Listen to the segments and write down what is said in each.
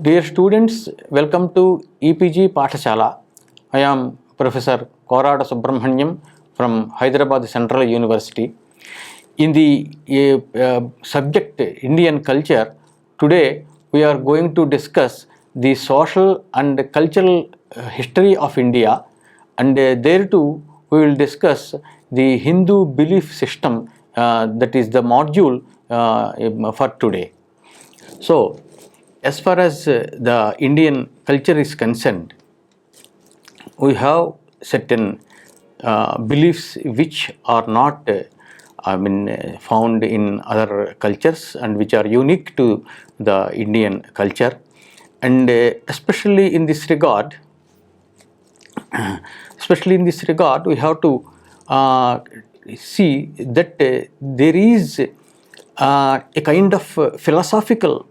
Dear students, welcome to EPG Pathashala. I am Professor Korada Subramaniam from Hyderabad Central University. In the subject Indian culture, today we are going to discuss the social and cultural history of India, and there too we will discuss the Hindu belief system, that is the module for today. So, as far as the Indian culture is concerned, we have certain beliefs which are not found in other cultures and which are unique to the Indian culture, and especially in this regard we have to see that there is a kind of philosophical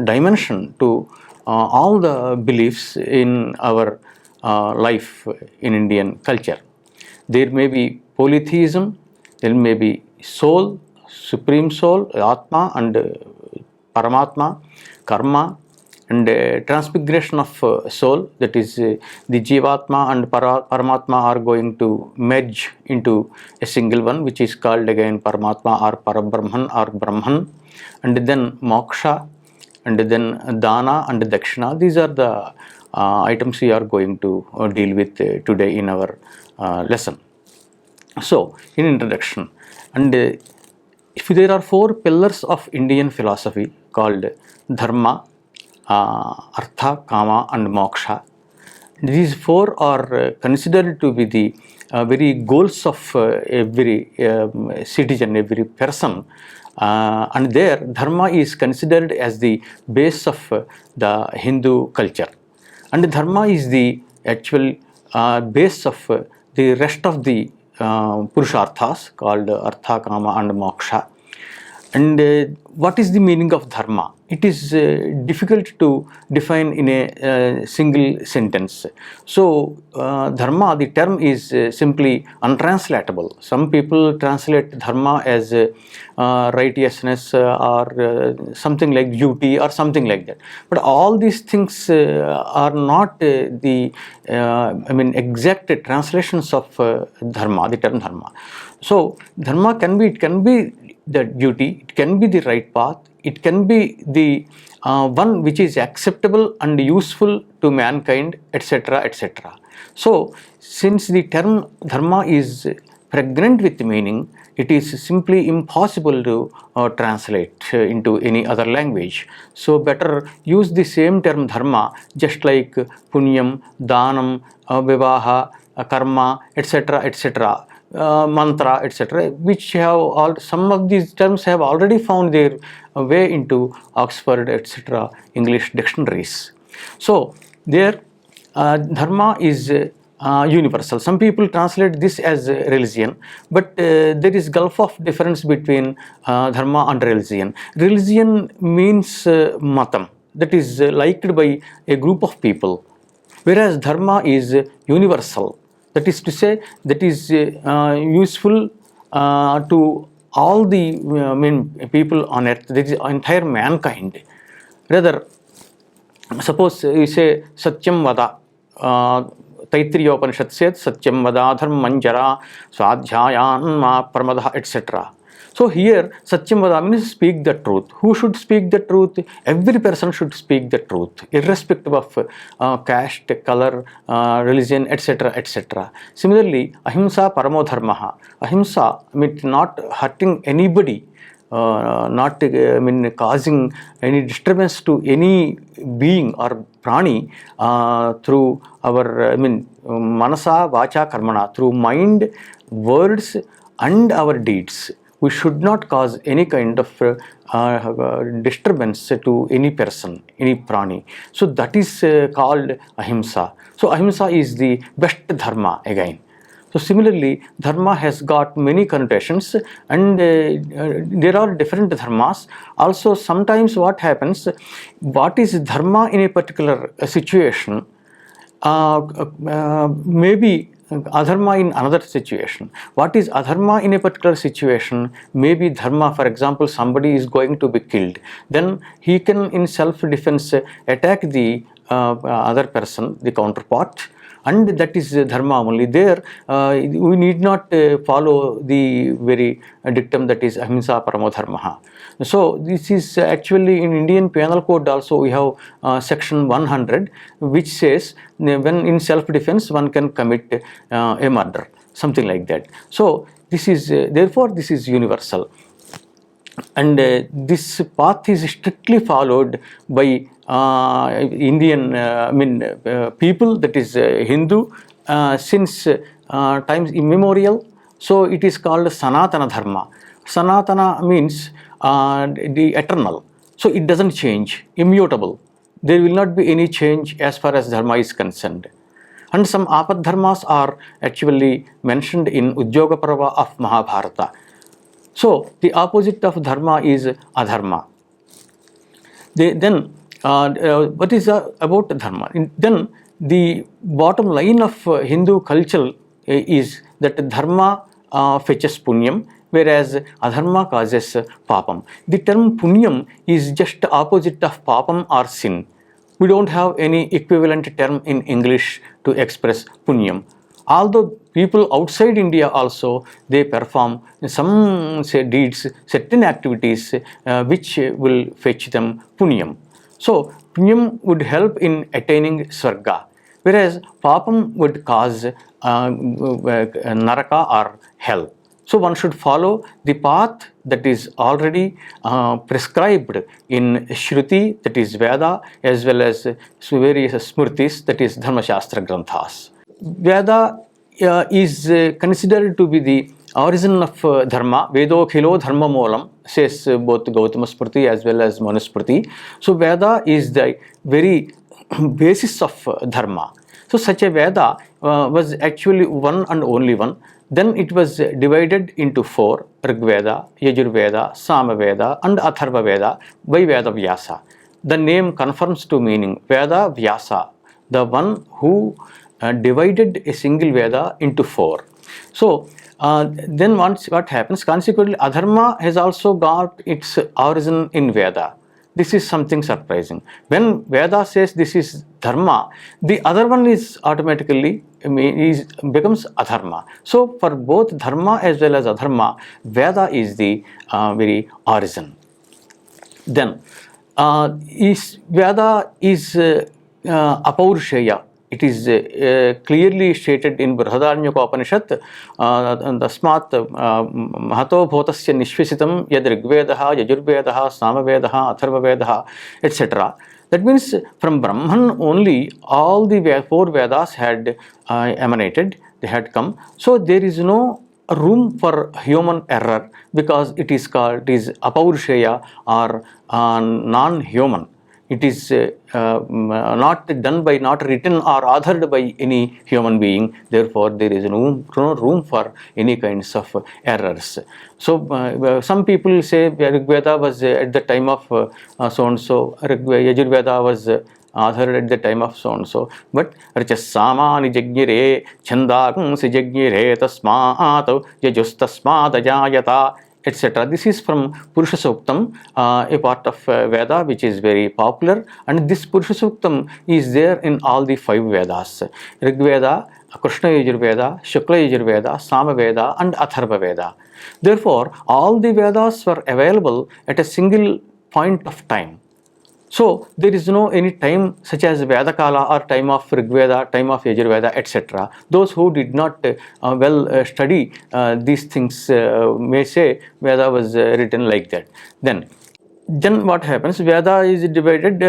dimension to all the beliefs in our life in Indian culture. There may be polytheism, there may be soul, supreme soul, Atma and Paramatma, karma, and transmigration of soul, that is the Jivatma and Paramatma are going to merge into a single one, which is called again Paramatma or Parabrahman or Brahman, and then moksha, and then dana and dakshina. These are the items we are going to deal with today in our lesson. So, in introduction, and if there are four pillars of Indian philosophy called dharma, artha, kama and moksha. These four are considered to be the very goals of every citizen, every person, and there dharma is considered as the base of the Hindu culture, and dharma is the actual base of the rest of the purusharthas called artha, kama and moksha. And what is the meaning of dharma? It is difficult to define in a single sentence. So, dharma, the term is simply untranslatable. Some people translate dharma as righteousness or something like duty or something like that. But all these things are not the exact translations of dharma, the term dharma. So, dharma can be the duty, it can be the right path, it can be the one which is acceptable and useful to mankind, etc., etc. So, since the term dharma is pregnant with meaning, it is simply impossible to translate into any other language. So, better use the same term dharma just like punyam, danam, vivaha, karma, etc., etc. Mantra, etc., which have all, some of these terms have already found their way into Oxford, etc., English dictionaries. So, there dharma is universal. Some people translate this as religion, but there is gulf of difference between dharma and religion. Religion means matam, that is liked by a group of people, whereas dharma is universal. That is to say, that is useful to all the people on earth, that is entire mankind. Rather, suppose you say Satyam Vada, Taittiriya Upanishad says Satyam Vada Dharmam Jara Swadhyayan Pramada, etc. So here Satyam Vada means speak the truth. Who should speak the truth? Every person should speak the truth, irrespective of caste, color, religion, etc., etc. Similarly, Ahimsa Paramo Dharmaha. Ahimsa means not hurting anybody, not causing any disturbance to any being or prani through our manasa, vacha, karmana, through mind, words and our deeds. We should not cause any kind of disturbance to any person, any prani. So that is called ahimsa. So ahimsa is the best dharma again. So similarly, dharma has got many connotations, and there are different dharmas. Also, sometimes what happens, what is dharma in a particular situation may be adharma in another situation. What is adharma in a particular situation? Maybe dharma, for example, somebody is going to be killed, then he can in self-defense attack the other person, the counterpart, and that is dharma only. There we need not follow the very dictum that is ahimsa paramo dharma. So this is actually in Indian Penal Code also we have section 100 which says when in self defense one can commit a murder, something like that. So this is therefore this is universal, and this path is strictly followed by Indian people, that is Hindu, since times immemorial. So it is called Sanatana Dharma. Sanatana means the eternal. So it doesn't change, immutable. There will not be any change as far as dharma is concerned. And some apad dharmas are actually mentioned in Udyoga Parva of Mahabharata. So the opposite of dharma is adharma. Then what is about dharma? Then the bottom line of Hindu culture is that dharma fetches punyam, whereas adharma causes papam. The term punyam is just opposite of papam or sin. We don't have any equivalent term in English to express punyam. Although people outside India also, they perform some deeds, certain activities which will fetch them punyam. So punyam would help in attaining swarga, whereas papam would cause naraka or hell. So one should follow the path that is already prescribed in Shruti, that is Veda, as well as various Smritis, that is Dharma Shastra Granthas. Veda is considered to be the origin of dharma. Vedo khilo dharma moolam, says both Gautama Smriti as well as Manusmriti. So Veda is the very basis of dharma. So such a Veda was actually one and only one. Then it was divided into four: Rig Veda, Yajur Veda, Sama Veda and Atharva Veda by Veda Vyasa. The name confirms to meaning Veda Vyasa, the one who divided a single Veda into four. So then once what happens, consequently adharma has also got its origin in Veda. This is something surprising. When Veda says this is dharma, the other one is automatically becomes adharma. So for both dharma as well as adharma, Veda is the very origin. Then Veda is apaurushaya. It is clearly stated in Brihadaranyaka Upanishad, Tasmat Mahato Bhotasya Nishvesitam Yad Rigvedaha, Yajurvedaha, Samavedaha, Atharvavedaha, etc. That means from Brahman only all the four Vedas had emanated, they had come. So there is no room for human error, because it is apaurushaya or non-human. It is not done by, not written or authored by any human being. Therefore, there is no room for any kinds of errors. So, some people say Rigveda was at the time of so and so, Yajurveda was authored at the time of so and so. But Rachasama Nijagnire, Chandakam Sijagnire, Tasmat, Yajustasmat Ajayata, etc. This is from Purusha Suktam, a part of Veda which is very popular, and this Purusha Suktam is there in all the five Vedas: Rig Veda, Krishna Yajurveda, Shukla Yajurveda, Sama Veda and Atharva Veda. Therefore, all the Vedas were available at a single point of time. So there is no any time such as Veda Kala or time of Rigveda, time of Yajurveda, etc. Those who did not study these things may say Veda was written like that. Then what happens? Veda is divided,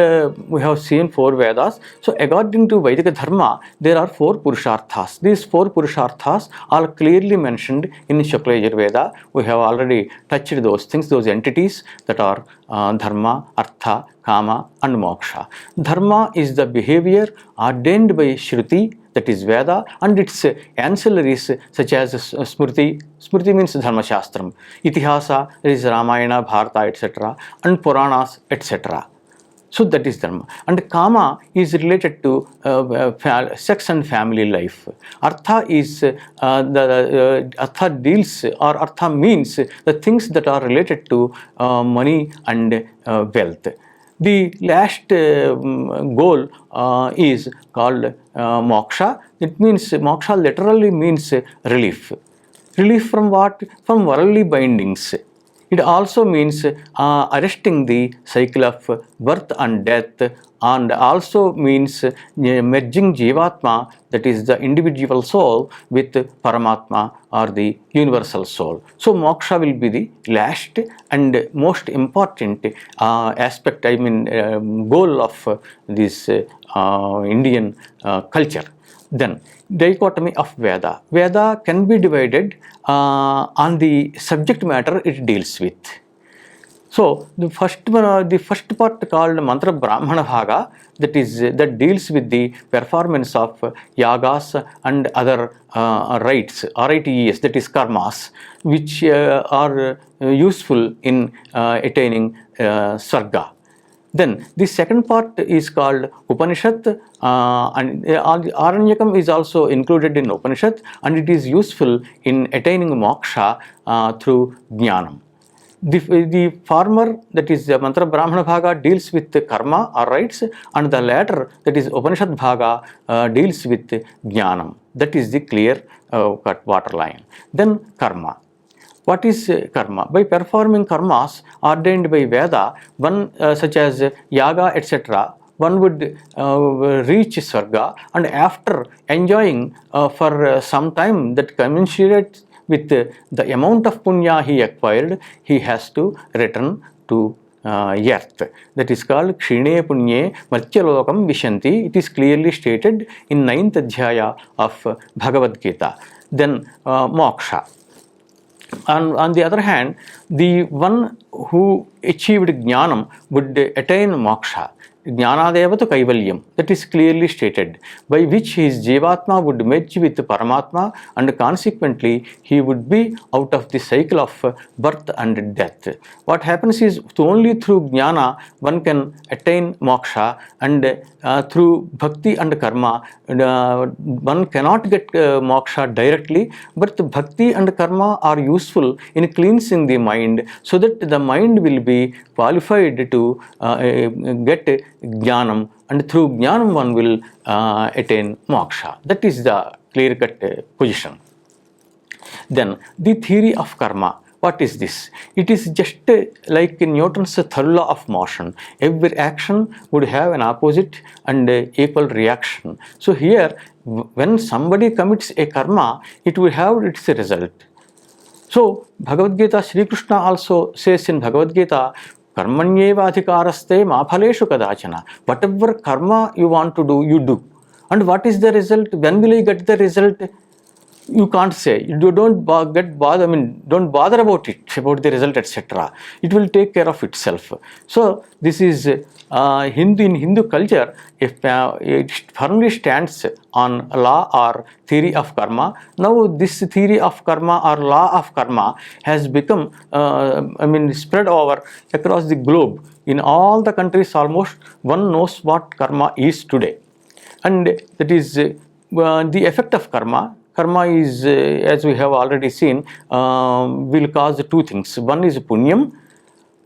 we have seen four Vedas. So according to Vaidika Dharma, there are four Purusharthas. These four Purusharthas are clearly mentioned in Shukla Yajurveda. We have already touched those things, those entities that are Dharma, Artha, Kama and Moksha. Dharma is the behavior ordained by Shruti, that is Veda, and its ancillaries such as Smriti. Smriti means Dharma Shastram, Itihasa, that is Ramayana, Bharata, etc. and Puranas, etc. So that is dharma. And kama is related to sex and family life. Artha is artha deals, or artha means the things that are related to money and wealth. The last goal is called moksha. It means moksha literally means relief. Relief from what? From worldly bindings. It also means arresting the cycle of birth and death, and also means merging Jivatma, that is the individual soul, with Paramatma, or the universal soul. So moksha will be the last and most important aspect, I mean goal of this Indian culture. Then dichotomy of Veda. Veda can be divided on the subject matter it deals with. So the first part called Mantra Brahmana Bhaga, that deals with the performance of yagas and other rites, rites, that is karmas, which are useful in attaining sarga. Then the second part is called Upanishad, and Aranyakam is also included in Upanishad, and it is useful in attaining moksha through jnanam. The former, that is the Mantra Brahmana Bhaga, deals with the karma or rites, and the latter, that is Upanishad Bhaga, deals with jnanam. That is the clear cut waterline. Then karma. What is karma? By performing karmas ordained by Veda, one such as yaga, etc., one would reach Swarga, and after enjoying for some time that commensurate with the amount of punya he acquired, he has to return to earth. That is called Kshine Punye Martyalokam Vishanti. It is clearly stated in 9th Adhyaya of Bhagavad Gita. Then moksha. And on the other hand, the one who achieved jnanam would attain moksha. Jnanadevata Kaivalyam, that is clearly stated, by which his Jivatma would merge with Paramatma, and consequently he would be out of the cycle of birth and death. What happens is, only through jnana one can attain moksha, and through bhakti and karma one cannot get moksha directly, but bhakti and karma are useful in cleansing the mind, so that the mind will be qualified to get jnanam, and through jnanam one will attain moksha. That is the clear-cut position. Then the theory of karma. What is this? It is just like Newton's third law of motion. Every action would have an opposite and equal reaction. So here, when somebody commits a karma, it will have its result. So Bhagavad Gita, Sri Krishna also says in Bhagavad Gita, Karmanyeva adhikaraste ma phaleshu kadachana. Whatever karma you want to do, you do. And what is the result? When will you get the result? You can't say. You don't don't bother about it, about the result, etc. It will take care of itself. So this is in Hindu culture, it firmly stands on law or theory of karma. Now this theory of karma or law of karma has become spread over across the globe. In all the countries almost, one knows what karma is today. And that is the effect of karma. Karma is, as we have already seen, will cause two things. One is punyam,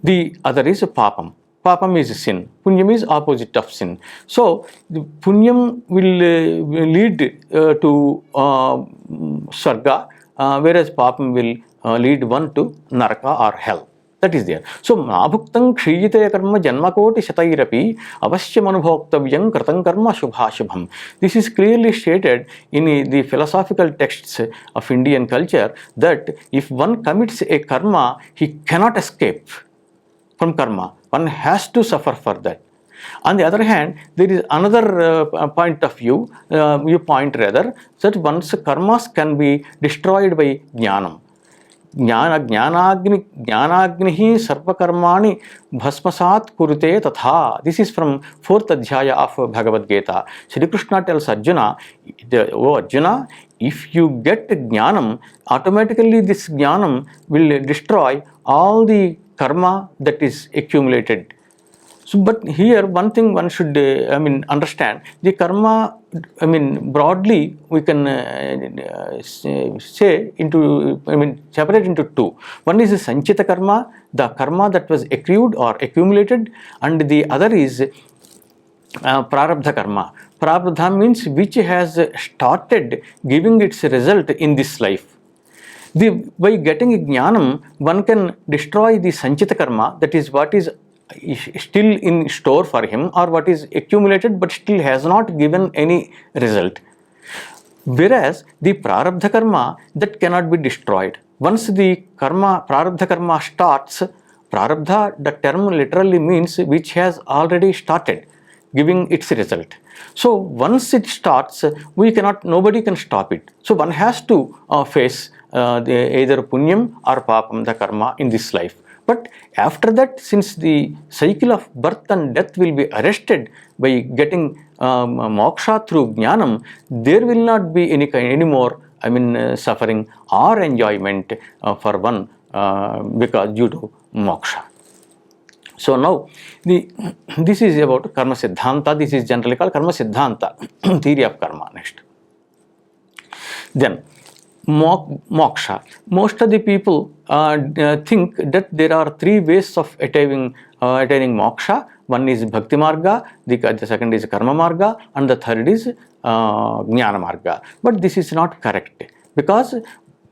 the other is papam. Papam is sin. Punyam is opposite of sin. So the punyam will lead to sarga, whereas papam will lead one to naraka or hell. That is there. So, Mabhuktam Kshiyite Karma Janmakoti Shatairapi Avashyam Anubhoktavyam Kratam Karma Shubhashubham. This is clearly stated in the philosophical texts of Indian culture, that if one commits a karma, he cannot escape from karma. One has to suffer for that. On the other hand, there is another point of view, viewpoint rather, that one's karmas can be destroyed by jnanam. Jnanagni sarvakarmani bhasmasat kurute tatha. This is from 4th Adhyaya of Bhagavad Gita. Shri Krishna tells Arjuna, "O Arjuna, if you get jnanam, automatically this jnanam will destroy all the karma that is accumulated." So, but here one thing one should understand the karma. Broadly we can say into separate into two. One is sanchita karma, the karma that was accrued or accumulated, and the other is prarabdha karma. Prarabdha means which has started giving its result in this life. By getting jnanam, one can destroy the sanchita karma, that is what is still in store for him, or what is accumulated but still has not given any result. Whereas the prarabdha karma, that cannot be destroyed. Once the prarabdha karma starts, prarabdha, the term literally means which has already started giving its result. So once it starts, nobody can stop it. So one has to face either punyam or papam, the karma in this life. But after that, since the cycle of birth and death will be arrested by getting moksha through jnanam, there will not be any more suffering or enjoyment for one because due to moksha. So now this is about karma siddhanta. This is generally called karma siddhanta, theory of karma. Next, then moksha. Most of the people think that there are three ways of attaining moksha. One is bhakti marga, the second is karma marga, and the third is jnana marga. But this is not correct, because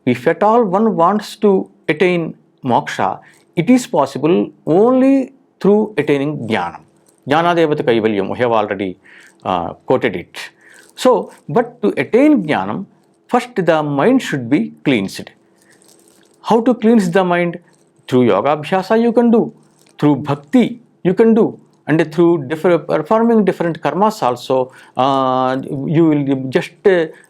if at all one wants to attain moksha, it is possible only through attaining jnanam. Jnanadevata kaivalyam, we have already quoted it. So, but to attain jnanam, first the mind should be cleansed. How to cleanse the mind? Through yoga abhyasa you can do, through bhakti you can do, and through performing different karmas also. You will just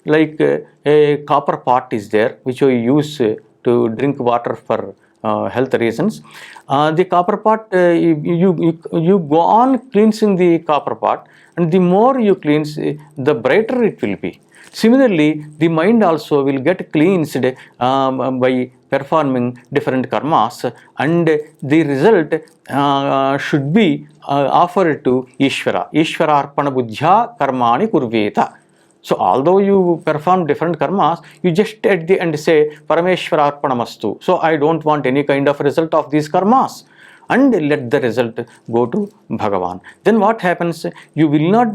like a copper pot is there which you use to drink water for health reasons. The copper pot, you go on cleansing the copper pot, and the more you cleanse, the brighter it will be. Similarly, the mind also will get cleansed by performing different karmas, and the result should be offered to Ishvara. Ishvararpana buddhya karmani kurveta. So although you perform different karmas, you just at the end say Parameshwararpanamastu. So I don't want any kind of result of these karmas, and let the result go to Bhagavan. Then what happens? You will not,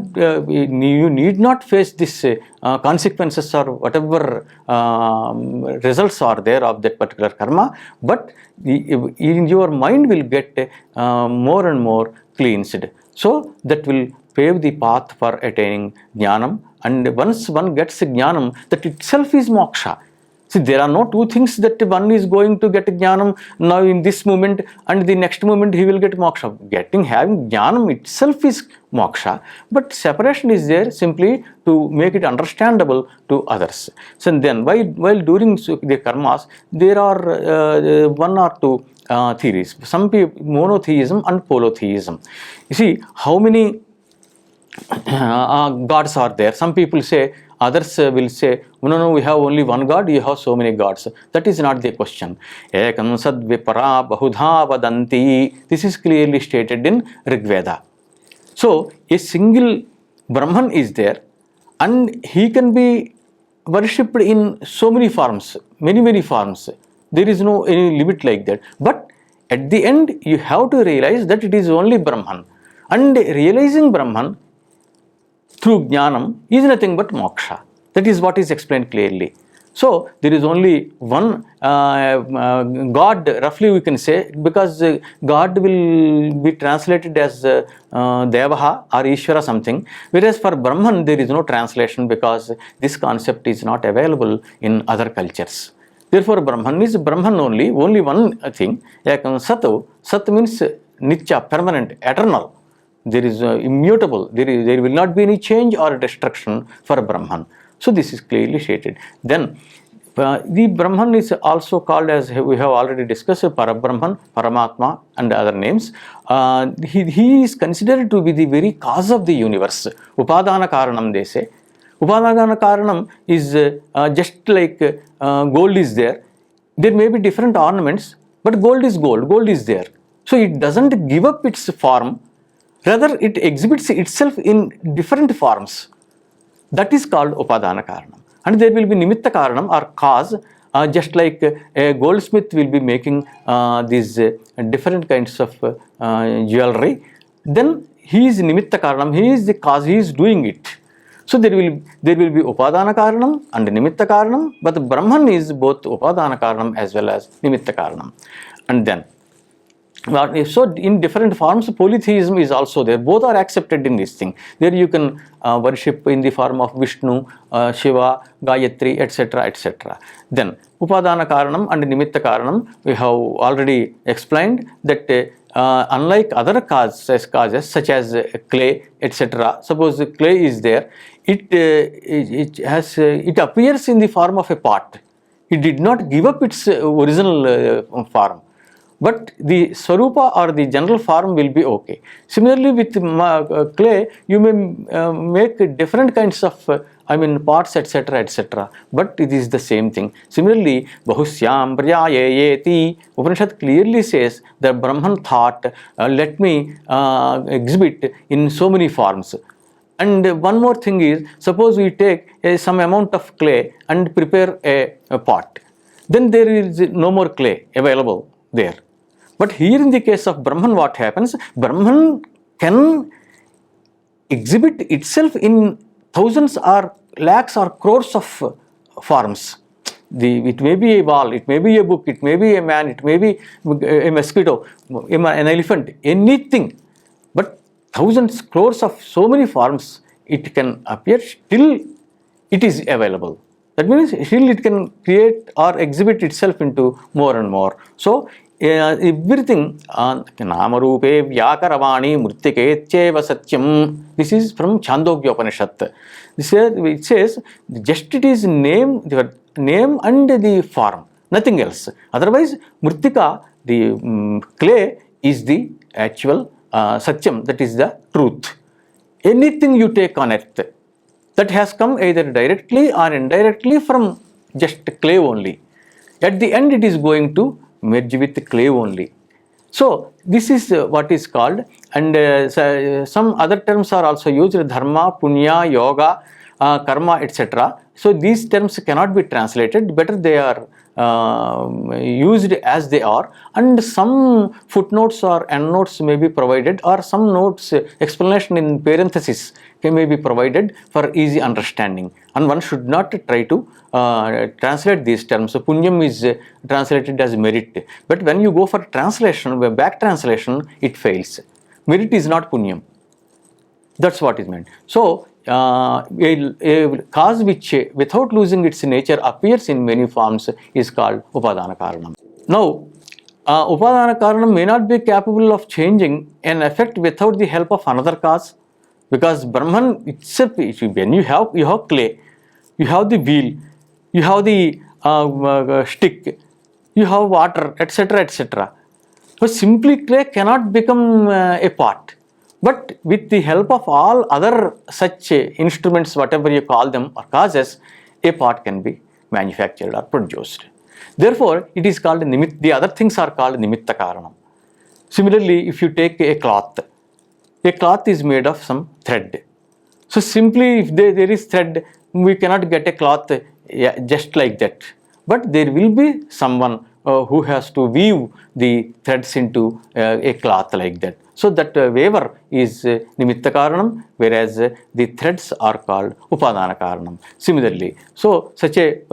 you need not face this consequences or whatever results are there of that particular karma, but in your mind will get more and more cleansed. So that will pave the path for attaining jnanam, and once one gets jnanam, that itself is moksha. See, there are no two things that one is going to get jnanam now in this moment and the next moment he will get moksha. Having jnanam itself is moksha, but separation is there simply to make it understandable to others. So then while doing the karmas, there are one or two theories. Some people, monotheism and polytheism. You see, how many gods are there? Some people say, others will say, no, we have only one God, you have so many gods. That is not the question. Ekam sad vipara bahudha vadanti. This is clearly stated in Rig Veda. So, a single Brahman is there, and he can be worshipped in so many forms, many forms. There is no any limit like that. But at the end, you have to realize that it is only Brahman. And realizing Brahman through jnanam is nothing but moksha. That is what is explained clearly. So there is only one God, roughly we can say, because God will be translated as Devaha or Ishvara something, whereas for Brahman there is no translation because this concept is not available in other cultures. Therefore Brahman is Brahman only one thing. Satu, Sat means Nitya, permanent, eternal. There is immutable, there will not be any change or destruction for Brahman. So this is clearly stated. Then the Brahman is also called, as we have already discussed, Parabrahman, Paramatma and other names. He is considered to be the very cause of the universe. Upadana Karanam they say. Upadana Karanam is just like gold is there. There may be different ornaments, but gold is gold, gold is there. So it doesn't give up its form Rather, it exhibits itself in different forms. That is called Upadana Karanam. And there will be Nimitta Karanam or cause, just like a goldsmith will be making these different kinds of jewelry. Then he is Nimitta Karanam, he is the cause, he is doing it. So there will be Upadana Karanam and Nimitta Karanam, but the Brahman is both Upadana Karanam as well as Nimitta Karanam. And then, so in different forms, polytheism is also there. Both are accepted in this thing. There you can worship in the form of Vishnu, Shiva, Gayatri, etc., etc. Then Upadana Karanam and Nimitta Karanam, we have already explained that unlike other causes such as clay, etc. Suppose clay is there, it appears in the form of a pot. It did not give up its original form. But the Swarupa or the general form will be okay. Similarly, with clay, you may make different kinds of pots, etc., etc. But it is the same thing. Similarly, Bahusyam Prayayeti, Upanishad clearly says that Brahman thought, let me exhibit in so many forms. And one more thing is, suppose we take some amount of clay and prepare a pot. Then there is no more clay available there. But here in the case of Brahman, what happens? Brahman can exhibit itself in thousands or lakhs or crores of forms. It may be a wall, it may be a book, it may be a man, it may be a mosquito, an elephant, anything. But thousands, crores of so many forms it can appear, still it is available. That means still it can create or exhibit itself into more and more. So everything, Namarupe Vyakarvani Murtiketcheva Satyam. This is from Chandogya Upanishad. It says, just it is name and the form, nothing else. Otherwise, Murtika, the clay, is the actual Satyam, that is the truth. Anything you take on earth, that has come either directly or indirectly from just clay only. At the end, it is going to merge with clay only. So this is what is called, and some other terms are also used: dharma, punya, yoga, karma, etc. So these terms cannot be translated. Better they are used as they are, and some footnotes or endnotes may be provided, or some notes explanation in parenthesis may be provided for easy understanding. And one should not try to translate these terms. So punyam is translated as merit, but when you go for translation, back translation, it fails. Merit is not punyam. That's what is meant. So a cause which without losing its nature appears in many forms is called Upadana Karanam. Now, Upadana Karanam may not be capable of changing an effect without the help of another cause, because Brahman itself, when you have clay, you have the wheel, you have the stick, you have water, etc., etc. So simply clay cannot become a pot. But with the help of all other such instruments, whatever you call them, or causes, a pot can be manufactured or produced. Therefore, it is called the other things are called Nimitta Karanam. Similarly, if you take a cloth is made of some thread. So simply if there is thread, we cannot get a cloth just like that. But there will be someone who has to weave the threads into a cloth like that. So that weaver is Nimitta Karanam, whereas the threads are called Upadana Karanam. Similarly, so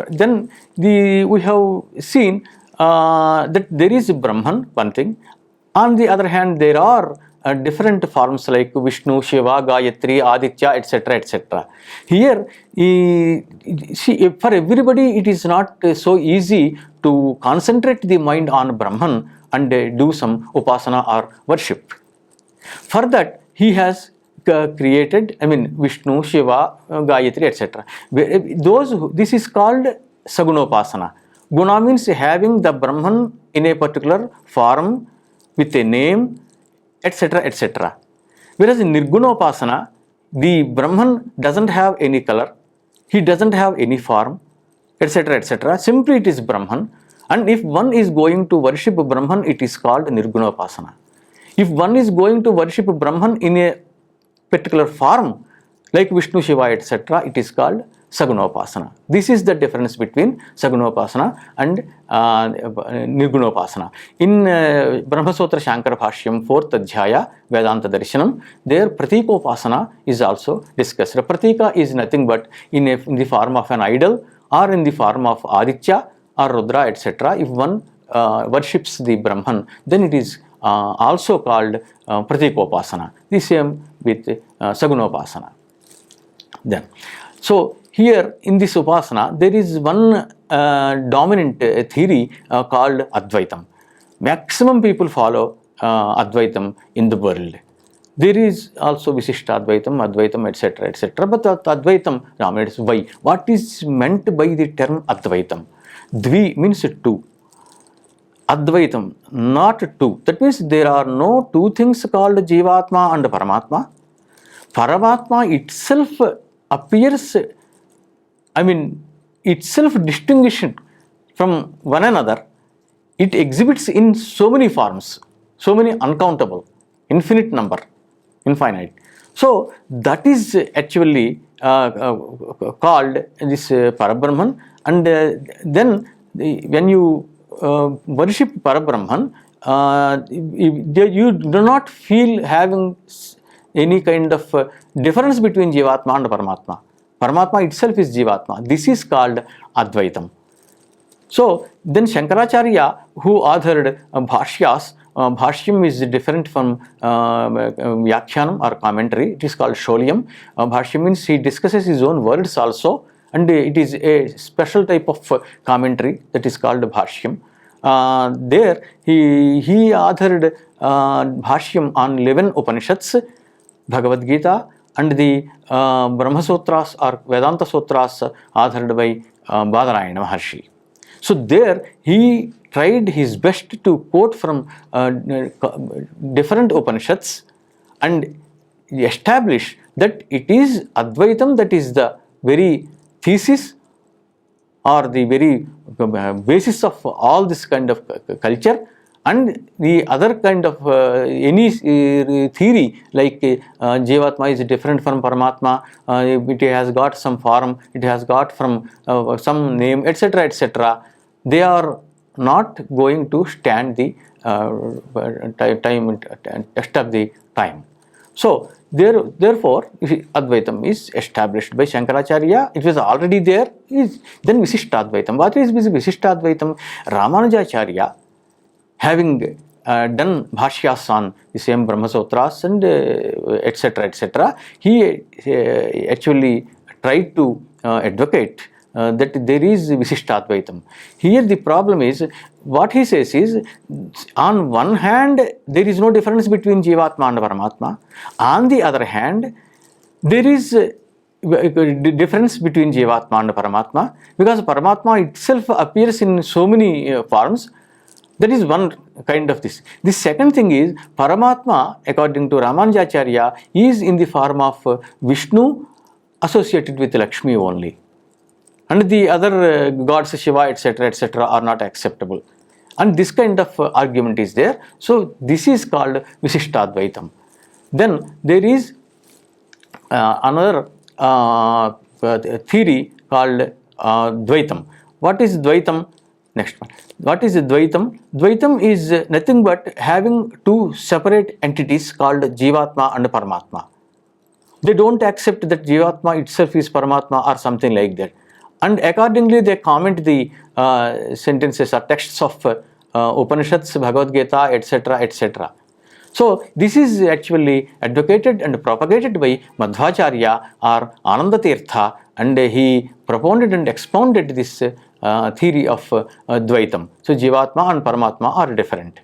then we have seen that there is Brahman, one thing. On the other hand, there are different forms like Vishnu, Shiva, Gayatri, Aditya, etc., etc. Here, see, for everybody, it is not so easy to concentrate the mind on Brahman and do some upasana or worship. For that, he has created, Vishnu, Shiva, Gayatri, etc. This is called Sagunopasana. Guna means having the Brahman in a particular form with a name, etc., etc. Whereas in Nirgunopasana, the Brahman doesn't have any color, he doesn't have any form, etc., etc. Simply it is Brahman. And if one is going to worship Brahman, it is called Nirgunopasana. If one is going to worship Brahman in a particular form, like Vishnu, Shiva, etc., it is called Sagunopasana. This is the difference between Sagunopasana and Nirgunopasana. In Brahma Sutra Shankara Bhashyam, 4th Adhyaya, Vedanta Darshanam, there Pratikopasana is also discussed. Pratika is nothing but in the form of an idol or in the form of Aditya or Rudra, etc. If one worships the Brahman, then it is also called Pratikopasana. The same with Sagunopasana. Then, so here in this upasana, there is one dominant theory called Advaitam. Maximum people follow Advaitam in the world. There is also Visishta Advaitam, Advaitam, etc., etc. But Advaitam dominates. Why? What is meant by the term Advaitam? Dvi means two. Advaitam, not two. That means there are no two things called Jivatma and Paramatma. Paramatma itself appears, itself distinguished from one another. It exhibits in so many forms, so many uncountable, infinite number, infinite. So that is actually called this Parabrahman. And then when you worship Parabrahman, you do not feel having any kind of difference between Jivatma and Paramatma. Paramatma itself is Jivatma. This is called Advaitam. So then Shankaracharya, who authored Bhashyas, Bhashyam is different from Vyakhyanam or commentary. It is called Sholyam. Bhashyam means he discusses his own words also, and it is a special type of commentary that is called Bhashyam. There he authored Bhashyam on 11 Upanishads, Bhagavad Gita, and the Brahma Sutras or Vedanta Sutras authored by Badarayana Maharshi. So there he tried his best to quote from different Upanishads and establish that it is Advaitam that is the very thesis or the very basis of all this kind of culture, and the other kind of any theory like Jivatma is different from Paramatma, it has got some form, it has got from some name, etc., etc. They are not going to stand the test of the time. So therefore Advaitam is established by Shankaracharya. It was already there. Then Visishtadvaitam. What is Visishtadvaitam? Ramanujacharya, having done Bhashyas on the same Brahma Sutras and etc., etc., he actually tried to advocate that there is Visishtadvaitam. Here the problem is, what he says is, on one hand there is no difference between Jivatma and Paramatma. On the other hand, there is difference between Jivatma and Paramatma, because Paramatma itself appears in so many forms. That is one kind of this. The second thing is, Paramatma, according to Ramanujacharya, is in the form of Vishnu associated with Lakshmi only. And the other gods, Shiva, etc., etc., are not acceptable. And this kind of argument is there. So this is called Visishtadvaitam. Then there is another theory called Dvaitam. What is Dvaitam? Next one. What is Dvaitam? Dvaitam is nothing but having two separate entities called Jivatma and Paramatma. They don't accept that Jivatma itself is Paramatma or something like that. And accordingly they comment the sentences or texts of Upanishads, Bhagavad Gita, etc., etc. So this is actually advocated and propagated by Madhvacharya or Anandatirtha, and he propounded and expounded this theory of Dvaitam. So Jivatma and Paramatma are different.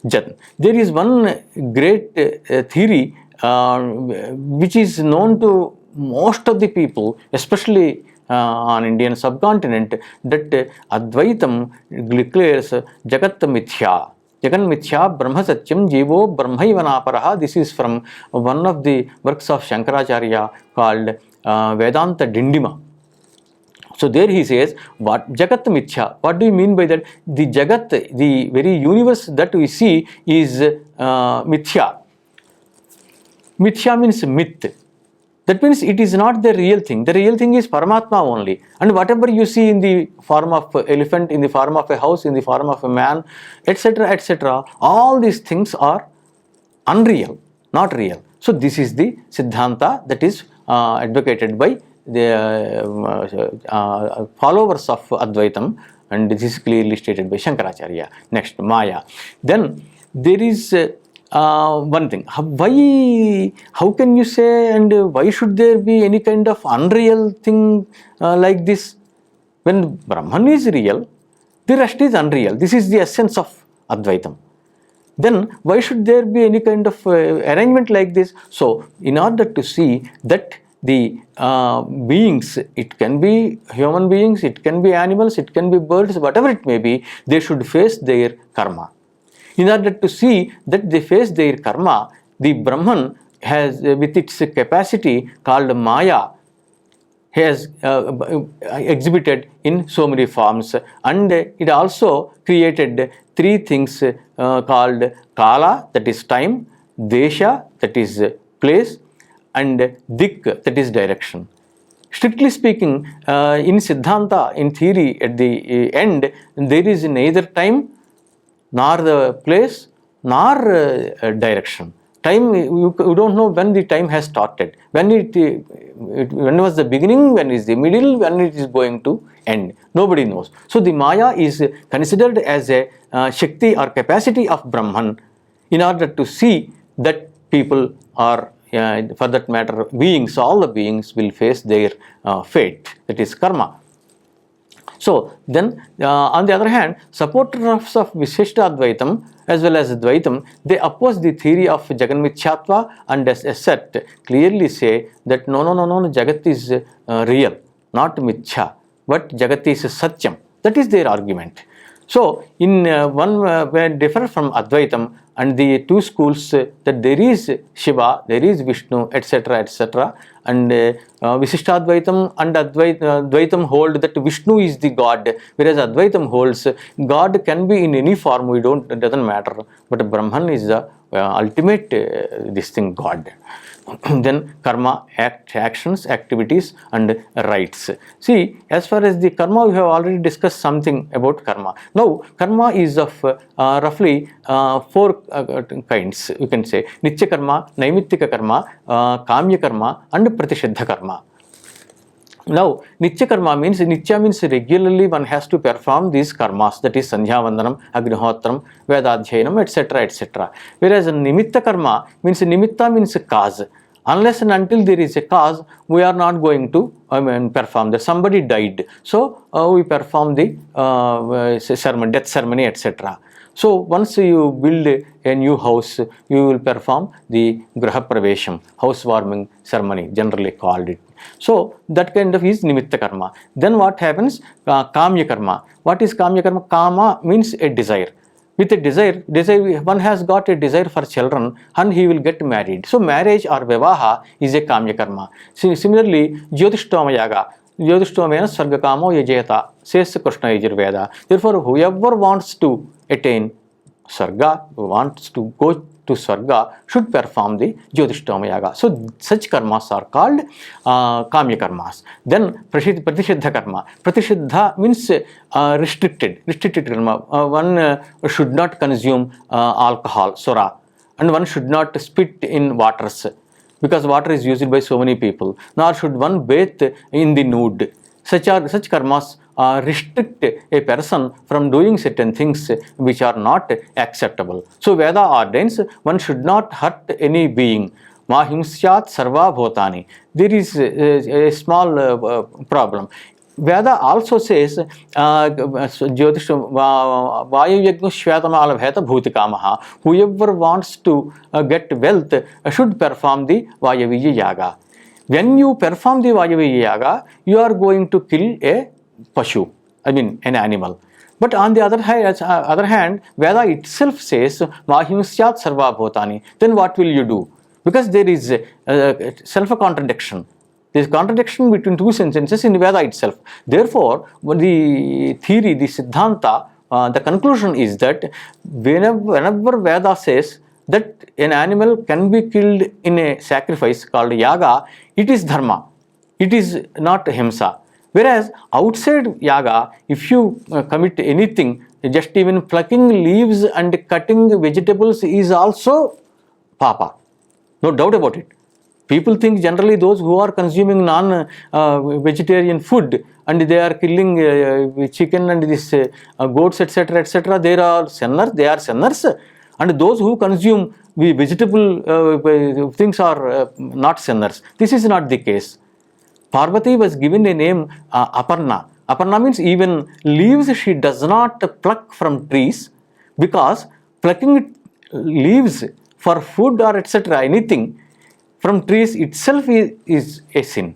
There is one great theory which is known to most of the people, especially on Indian subcontinent, that Advaitam declares Jagat Mithya. Jagan Mithya Brahma Satyam Jivo Brahmaivanaparaha. This is from one of the works of Shankaracharya called Vedanta Dindima. So there he says, what Jagat Mithya. What do you mean by that? The Jagat, the very universe that we see is Mithya. Mithya means myth. That means it is not the real thing. The real thing is Paramatma only. And whatever you see in the form of elephant, in the form of a house, in the form of a man, etc., all these things are unreal, not real. So this is the Siddhanta that is advocated by the followers of Advaitam, and this is clearly stated by Shankaracharya. Next, Maya. Then there is one thing. How can you say, and why should there be any kind of unreal thing like this? When Brahman is real, the rest is unreal. This is the essence of Advaitam. Then why should there be any kind of arrangement like this? So in order to see that the beings, it can be human beings, it can be animals, it can be birds, whatever it may be, they should face their karma. In order to see that they face their karma, the Brahman has, with its capacity called Maya, has exhibited in so many forms, and it also created three things called Kala, that is time, Desha, that is place, and Dik, that is direction. Strictly speaking, in Siddhanta, in theory, at the end, there is neither time, nor the place, nor direction. Time, you don't know when the time has started, when when was the beginning, when is the middle, when it is going to end. Nobody knows. So the Maya is considered as a Shakti or capacity of Brahman, in order to see that people are, for that matter, beings, all the beings will face their fate, that is karma. So then, on the other hand, supporters of Vishishta Advaitam as well as Advaitam, they oppose the theory of Jaganmithyatva and assert, clearly say that no, Jagat is real, not Mithya, but Jagat is Satyam. That is their argument. So, in when differ from Advaitam and the two schools, that there is Shiva, there is Vishnu, etc., and Visishtadvaitam and Advaitam hold that Vishnu is the God, whereas Advaitam holds God can be in any form, it doesn't matter, but Brahman is the ultimate this thing, God. Then karma, actions, activities, and rights. See, as far as the karma, we have already discussed something about karma. Now, karma is of roughly four kinds, you can say: Nitya karma, Naimittika karma, Kamya karma, and Pratishiddha karma. Now, Nitya karma means, Nitya means regularly one has to perform these karmas, that is Sandhya Vandanam, Agnihotram, Vedadhyanam, etc. Whereas Nimitta karma means, Nimitta means cause. Unless and until there is a cause, we are not going to perform that. Somebody died, so we perform the ceremony, death ceremony, etc. So once you build a new house, you will perform the Graha Pravesham, housewarming ceremony, generally called it. So that kind of is Nimitta karma. Then what happens? Kamya karma. What is Kamya karma? Kama means a desire. With a desire, one has got a desire for children and he will get married. So marriage or Vivaha is a Kamya karma. Similarly, Jyotishtoma yaga. Jyotishtoma Sargakamo yajeta, says Krishna Yajurveda. Therefore, whoever wants to attain Sarga, who wants to go to Sarga, should perform the Jyotishtoma yaga. So such karmas are called Kamya karmas. Then Pratishiddha karma. Pratishiddha means restricted karma. One should not consume alcohol, sora, and one should not spit in waters, because water is used by so many people. Nor should one bathe in the nude. Such karmas restrict a person from doing certain things which are not acceptable. So Veda ordains one should not hurt any being. Mahimsyat sarva bhutani. There is a small problem. Veda also says Jyotish Vayu Yagnu Shvetama Alabheta Bhutikamaha. Whoever wants to get wealth should perform the Vayaviya Yaga. When you perform the Vayaviya Yaga, you are going to kill a Pashu, an animal. But on the other hand, Veda itself says Mahimsyat Sarva Bhutani. Then what will you do? Because there is self-contradiction. There is contradiction between two sentences in Veda itself. Therefore, the theory, the Siddhanta, the conclusion is that whenever Veda says that an animal can be killed in a sacrifice called yaga, it is dharma. It is not himsa. Whereas outside yaga, if you commit anything, just even plucking leaves and cutting vegetables is also papa. No doubt about it. People think generally those who are consuming non-vegetarian food and they are killing chicken and this goats, etc., etc., they are sinners. And those who consume vegetable things are not sinners. This is not the case. Parvati was given a name Aparna. Aparna means even leaves she does not pluck from trees, because plucking leaves for food or etc., anything from trees itself is a sin.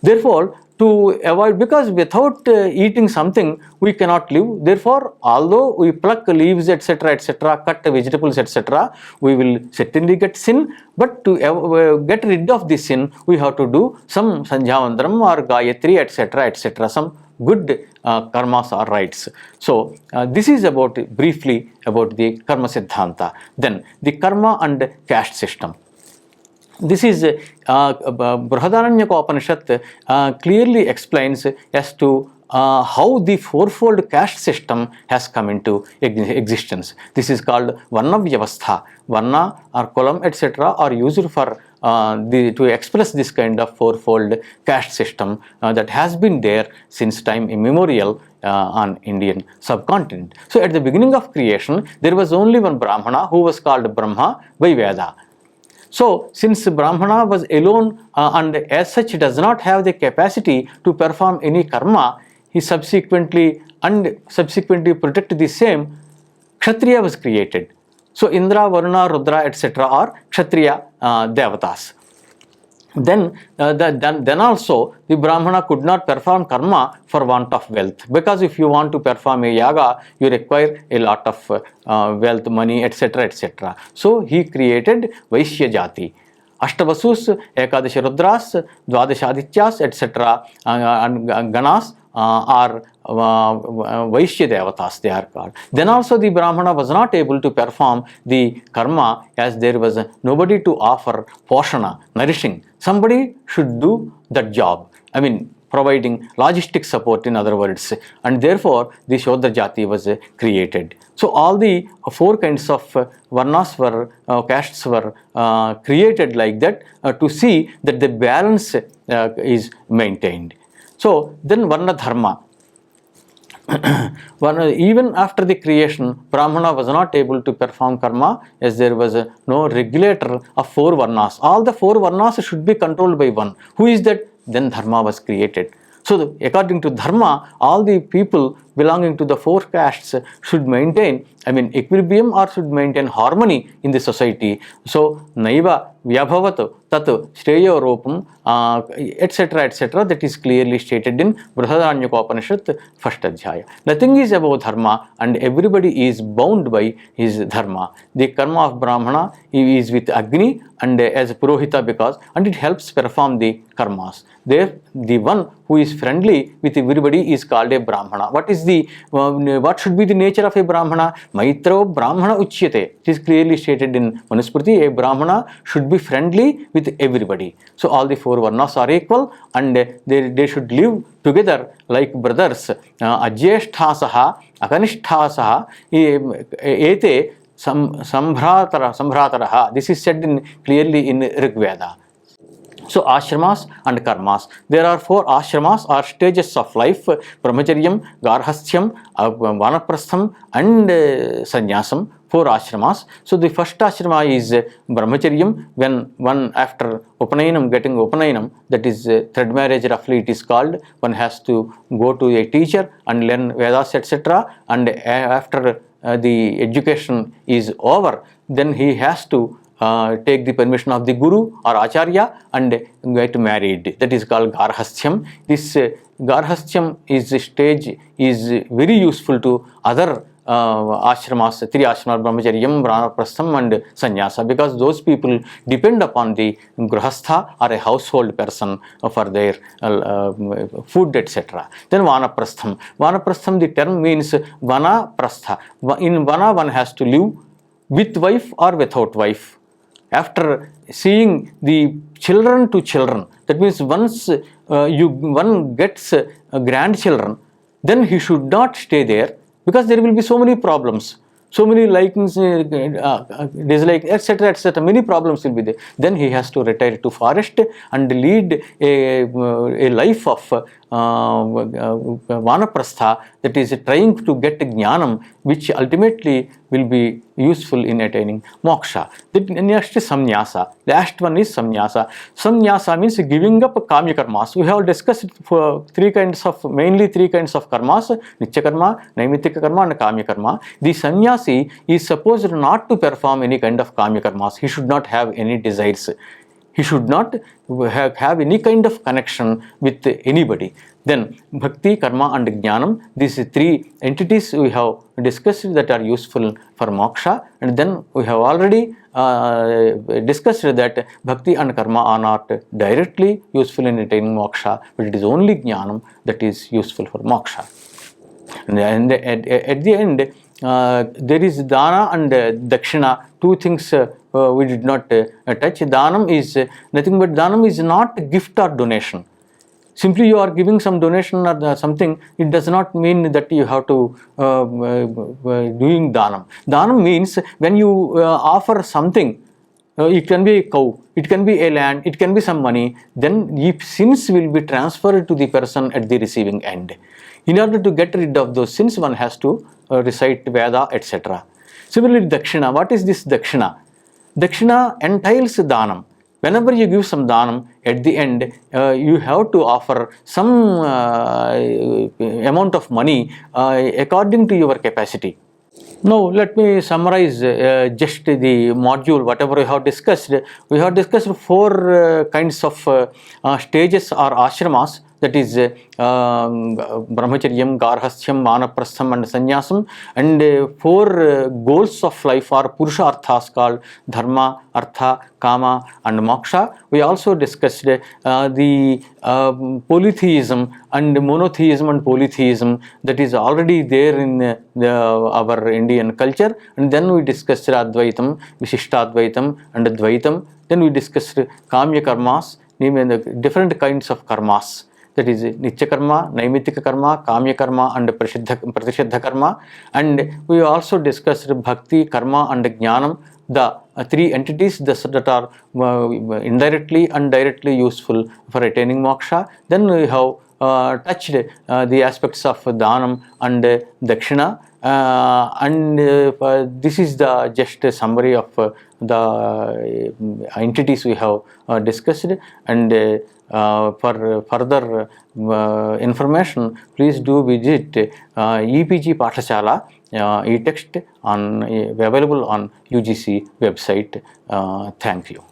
Therefore, to avoid, because without eating something we cannot live, therefore although we pluck leaves etc., etc., cut vegetables etc., we will certainly get sin, but to get rid of this sin we have to do some Sandhyavandaram or Gayatri etc., etc., some good karmas or rites. So this is about briefly about the karma siddhanta. Then the karma and caste system. This is Brihadaranyaka Upanishad clearly explains as to how the fourfold caste system has come into existence. This is called Varna Vyavastha. Varna or Kulam etc. are used for to express this kind of fourfold caste system that has been there since time immemorial on Indian subcontinent. So at the beginning of creation there was only one Brahmana who was called Brahma by Veda. So, since Brahmana was alone and as such does not have the capacity to perform any karma, he subsequently protect the same, Kshatriya was created. So, Indra, Varuna, Rudra etc. are Kshatriya devatas. Then also the Brahmana could not perform karma for want of wealth, because if you want to perform a yaga you require a lot of wealth, money etc., etc. So he created Vaishya Jati. Ashtavasus, Ekadashi Rudras, Dwadashadityas etc. and Ganas are Vaishya Devatas, they are called. Then also the Brahmana was not able to perform the karma as there was nobody to offer poshana, nourishing. Somebody should do that job. I mean, providing logistic support in other words, and therefore the Shodra Jati was created. So all the four kinds of varnas were, castes were created like that to see that the balance is maintained. So then Varna Dharma. Even after the creation, Brahmana was not able to perform karma as there was no regulator of four varnas. All the four varnas should be controlled by one. Who is that? Then Dharma was created. So according to Dharma, all the people belonging to the four castes should maintain, equilibrium or should maintain harmony in the society. So Naiva Vyabhavat Tat Shreya Ropam etc. etc. that is clearly stated in Brihadaranyaka Upanishad first Adhyaya. Nothing is above Dharma and everybody is bound by his Dharma. The karma of Brahmana is with Agni and as Purohita and it helps perform the karmas. There, the one who is friendly with everybody is called a Brahmana. What should be the nature of a Brahmana? Maitro Brahmana Uchyate. It is clearly stated in Manusmriti, a Brahmana should be friendly with everybody. So all the four varnas are equal and they should live together like brothers. Ajyeshthāsaha, Akanishthāsaha, ete sambhrataraha. This is said clearly in Rig Veda. So ashramas and karmas. There are four ashramas or stages of life: brahmacharyam, garhasthyam, vanaprastham and sannyasam. Four ashramas. So the first ashrama is brahmacharyam, when one after upanayinam, getting upanayinam, that is third marriage roughly it is called, one has to go to a teacher and learn Vedas etc. and after the education is over, then he has to take the permission of the guru or acharya and get married. That is called garhasthyam. This garhasthyam is stage is very useful to other ashramas, three ashramas, brahmacharyam, vanaprastham and sannyasa, because those people depend upon the grahastha or a household person for their food, etc. Then vanaprastham. Vanaprastham, the term means vanaprastha. In vana, one has to live with wife or without wife. After seeing the children to children, that means once one gets grandchildren, then he should not stay there, because there will be so many problems, so many likings, dislike, etc., etc. Many problems will be there. Then he has to retire to forest and lead a life of vanaprastha, that is trying to get jnanam, which ultimately will be useful in attaining moksha. The next is samnyasa. Last one is samnyasa. Samnyasa means giving up kamya karmas. We have discussed mainly three kinds of karmas: nitya karma, naimittika karma and kamya karma. The sannyasi is supposed not to perform any kind of kamya karmas. He should not have any desires. He should not have any kind of connection with anybody. Then bhakti, karma and jnanam, these three entities we have discussed that are useful for moksha, and then we have already discussed that bhakti and karma are not directly useful in attaining moksha, but it is only jnanam that is useful for moksha. And at the end, there is dana and dakshina, two things we did not touch. Danam is nothing but danam is not gift or donation. Simply you are giving some donation or something, it does not mean that you have to doing danam. Danam means when you offer something, it can be a cow, it can be a land, it can be some money, then sins will be transferred to the person at the receiving end. In order to get rid of those sins, one has to recite Veda, etc. Similarly, dakshina. What is this dakshina? Dakshina entails danam. Whenever you give some danam, at the end you have to offer some amount of money according to your capacity. Now let me summarize just the module, whatever we have discussed. We have discussed four kinds of stages or ashramas, that is brahmacharyam, garhastham, vanaprastham and sannyasam, and four goals of life or purusharthas called dharma, artha, kama and moksha. We also discussed the polytheism and monotheism and polytheism that is already there in our Indian culture, and then we discussed Advaitam, Vishishtadvaitam and Advaitam. Then we discussed kamya karmas, namely the different kinds of karmas, that is nitya karma, naimittika karma, kamya karma and pratishiddha karma. And we also discussed bhakti, karma and jnanam, the three entities that are indirectly and directly useful for attaining moksha. Then we have touched the aspects of dhanam and dakshina, and this is the just a summary of the entities we have discussed. And for further information, please do visit EPG Pathashala e-text on available on UGC website. Thank you.